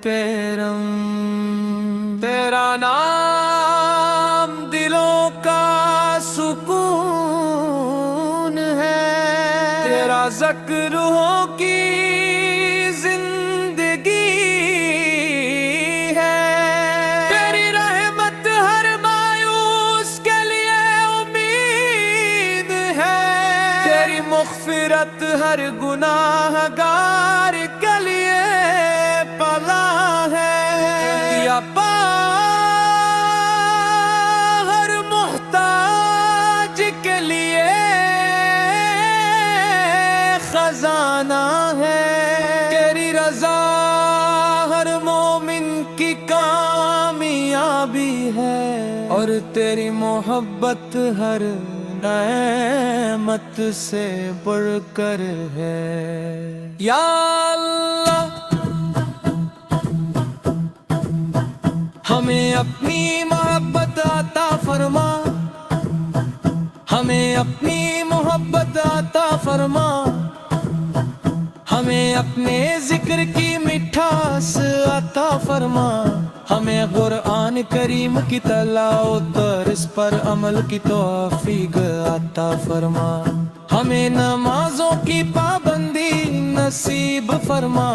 بیرم، تیرا نام دلوں کا سکون ہے، تیرا ذکر روحوں کی زندگی ہے، تیری رحمت ہر مایوس کے لیے امید ہے، تیری مغفرت ہر گناہ گار کے لیے پناہ ہے، یا ہر محتاج کے لیے خزانہ ہے، تیری رضا ہر مومن کی کامیابی ہے، اور تیری محبت ہر نعمت سے بڑھ کر ہے۔ یا اللہ ہمیں اپنی محبت عطا فرما، ہمیں اپنی محبت عطا فرما، ہمیں اپنے ذکر کی مٹھاس عطا فرما، ہمیں قرآن کریم کی تلاوت اور اس پر عمل کی توفیق عطا فرما، ہمیں نمازوں کی پابندی نصیب فرما،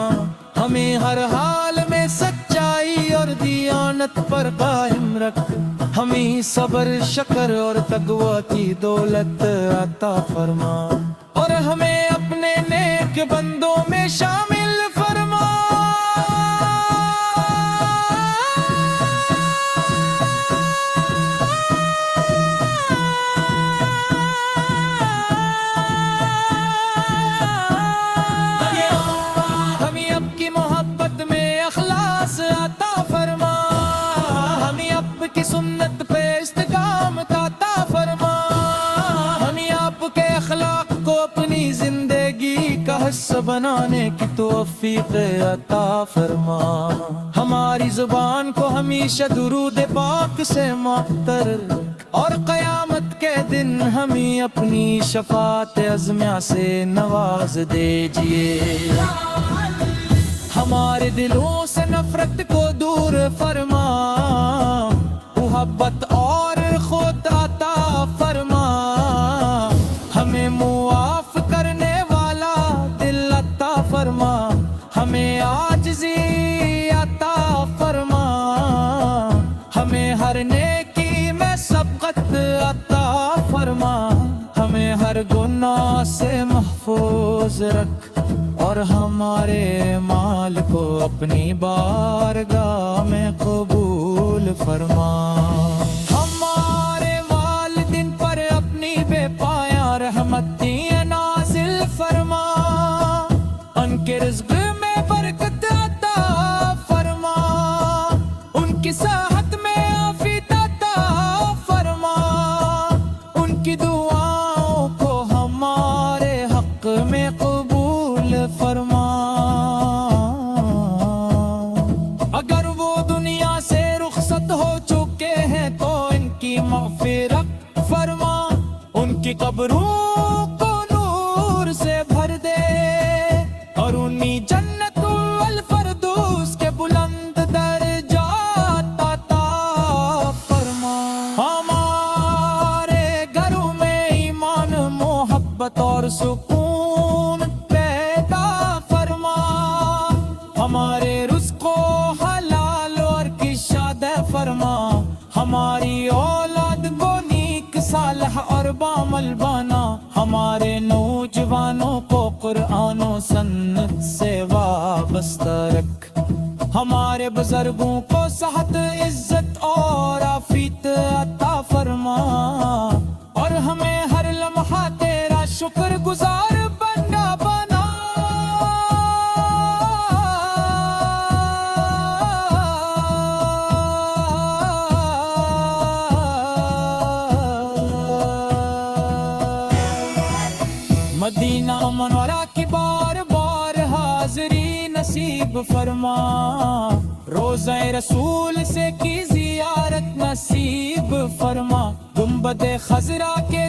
ہمیں ہر حال میں سچائی اور دیانت پر قائم رکھ، ہمیں صبر شکر اور تقوی کی دولت عطا فرما، اور ہمیں اپنے نیک بندوں میں شامل فرما۔ ہمیں اب کی محبت میں اخلاص عطا فرما، ہمیں اب کی سنت پہ استقامت عطا فرما، ہمیں آپ کے اخلاق کو اپنی زندگی کا حصہ بنانے کی توفیق عطا فرما، ہماری زبان کو ہمیشہ درود پاک سے معطر، اور قیامت کے دن ہمیں اپنی شفاعت عظمیٰ سے نواز دیجئے، ہمارے دلوں سے نفرت کو دور فرما، محبت اور خود عطا فرما، ہمیں معاف کرنے والا دل عطا فرما، ہمیں عاجزی عطا فرما، ہمیں ہر نیکی میں سبقت عطا فرما، ہمیں ہر گناہ سے محفوظ رکھ، اور ہمارے مال کو اپنی بارگاہ میں قبول فرما، ہمارے والدین پر اپنی بے پایاں رحمت نازل فرما، ان کے رزق میں برکت عطا فرما، ان کی صحت میں عافیت عطا فرما، ان کی دعاؤں کو ہمارے حق میں قبول فرما، اگر وہ دنیا سے رخصت ہو چکے ہیں تو ان کی مغفرت فرما، ان کی قبروں کو نور سے بھر دے، اور انہیں جنت الفردوس کے بلند درجات عطا فرما، ہمارے گھروں میں ایمان محبت اور سکون پیدا فرما، ہمارے رزق کو حلال اور کشاد فرما، ہماری اولاد کو نیک صالح اور بعمل بنا، ہمارے نوجوانوں کو قرآن و سنت سے وابستہ رکھ، ہمارے بزرگوں کو صحت عزت اور عافیت عطا فرما، اور ہمیں ہر لمحہ تیرا شکر گزار بندہ بنا۔ مدینہ منورہ کی بار بار حاضری نصیب فرما، روضہ رسول سے کی زیارت نصیب فرما، گنبد خضرا کے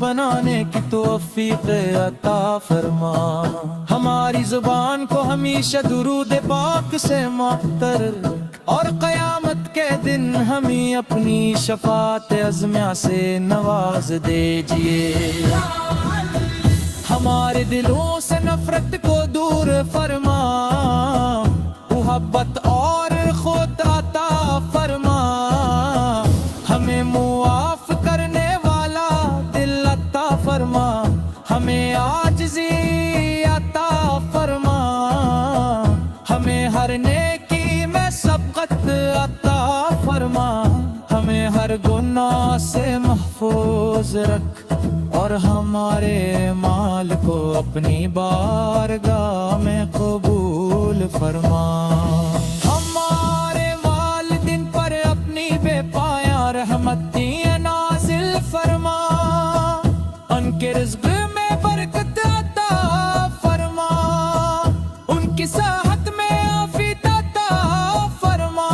بنانے کی توفیق عطا فرما. ہماری زبان کو ہمیشہ درود پاک سے معطر اور قیامت کے دن ہمیں اپنی شفاعت عظمیٰ سے نواز دیجیے. ہمارے دلوں سے نفرت کو دور فرما، محبت اور خود عطا فرما. ہمیں معاف کرنے والا دل عطا فرما، ہمیں عاجزی عطا فرما. ہمیں ہر نیکی میں سبقت عطا فرما، ہمیں ہر گناہ سے محفوظ رکھ اور ہمارے مال کو اپنی بارگاہ میں قبول فرما. ہمارے والدین پر اپنی بے پایاں رحمتیں نازل فرما، ان کے رزق میں برکت عطا فرما، ان کی صحت میں عافیت عطا فرما.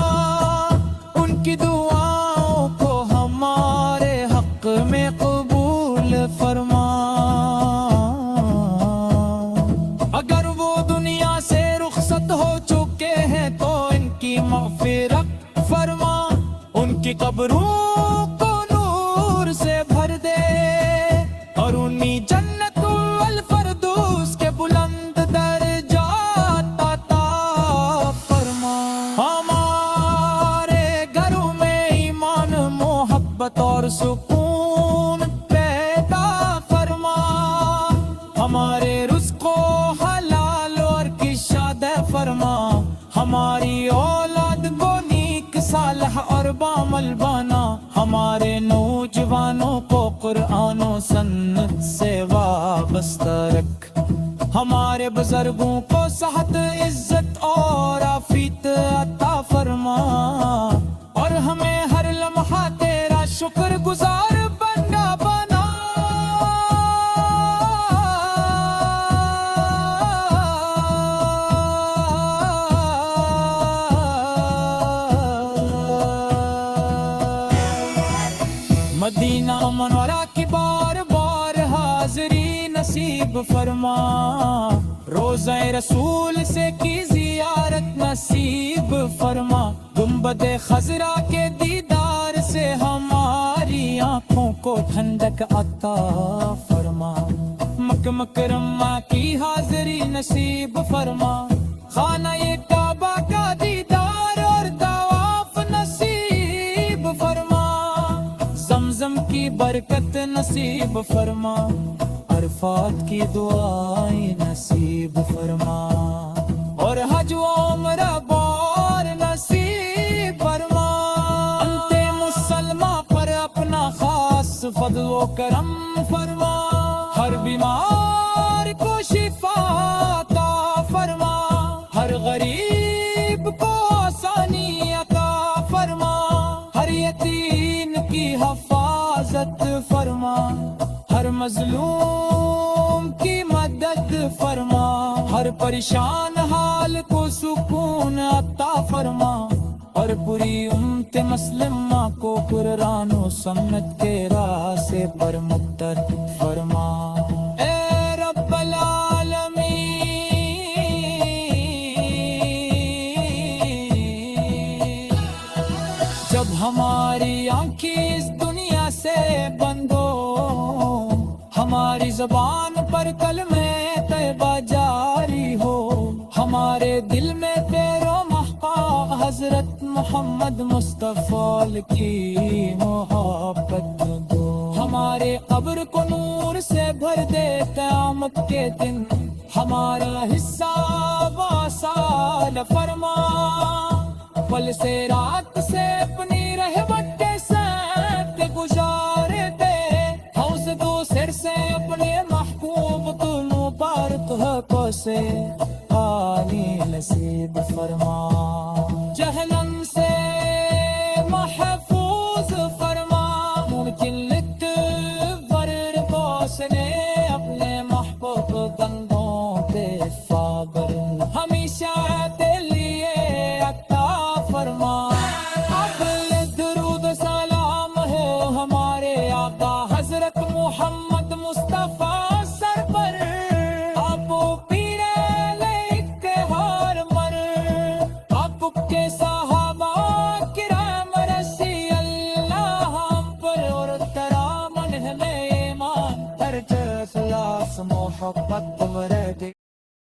ان کی دعاؤں کو ہمارے حق میں قبول فرما. اگر وہ دنیا سے رخصت ہو چکے ہیں تو ان کی مغفرت فرما، ان کی قبروں کو نور سے بھر دے اور انہیں جنت الفردوس کے بلند درجات عطا فرما. ہمارے گھروں میں ایمان، محبت اور سکون پیدا فرما. ہمارے رزق کو حلال اور کشاد فرما. ہماری اولاد کو نیک صالح اور بعمل بنا. ہمارے نوجوانوں کو قرآن و سنت سے وابستہ رکھ. ہمارے بزرگوں کو صحت، عزت اور عافیت عطا فرما، اور ہمیں ہر لمحہ تیرا شکر گزار بندہ بنا. مدینہ منورہ کی بار بار حاضری نصیب فرما. روضہ رسول سے کی زیارت نصیب فرما. گنبد خضرا کے دیدار سے ہماری آنکھوں کو ٹھنڈک عطا فرما. مکہ مکرمہ کی حاضری نصیب فرما. خانہ کعبہ کا دیدار اور طواف نصیب فرما. زمزم کی برکت نصیب فرما. عرفات کی دعائیں نصیب فرما. اور حج و عمرہ بار نصیب فرما. انت مسلمہ پر اپنا خاص فضل و کرم فرما. ہر بیمار کو شفا عطا فرما. ہر غریب کو آسانی عطا فرما. ہر یتیم کی حفاظت فرما. ہر مظلوم کی مدد فرما. ہر پریشان حال کو سکون عطا فرما. اور پوری امت مسلمہ کو قرآن و سنت کے راستے پر مقتد فرما. اے رب العالمین، جب ہماری آنکھیں اس دنیا سے بند ہو، ہماری زبان پر کلمہ طیبہ جاری ہو، ہمارے دل میں تیرو محقا حضرت محمد مصطفیٰ کی محبت دو. ہمارے قبر کو نور سے بھر دے قیامت کے دن. ہمارا حصہ وصال فرما. پل سے رات سے اپنی رحمت کے ساتھ گزارے دے. حوض دو سر سے اپنے محبوب تو مبارک حقوں سے پانی نصیب فرما. جہنم سے محفوظ فرما. ممکن لکھ ورد کو نے اپنے محبوب بندوں پہ فابر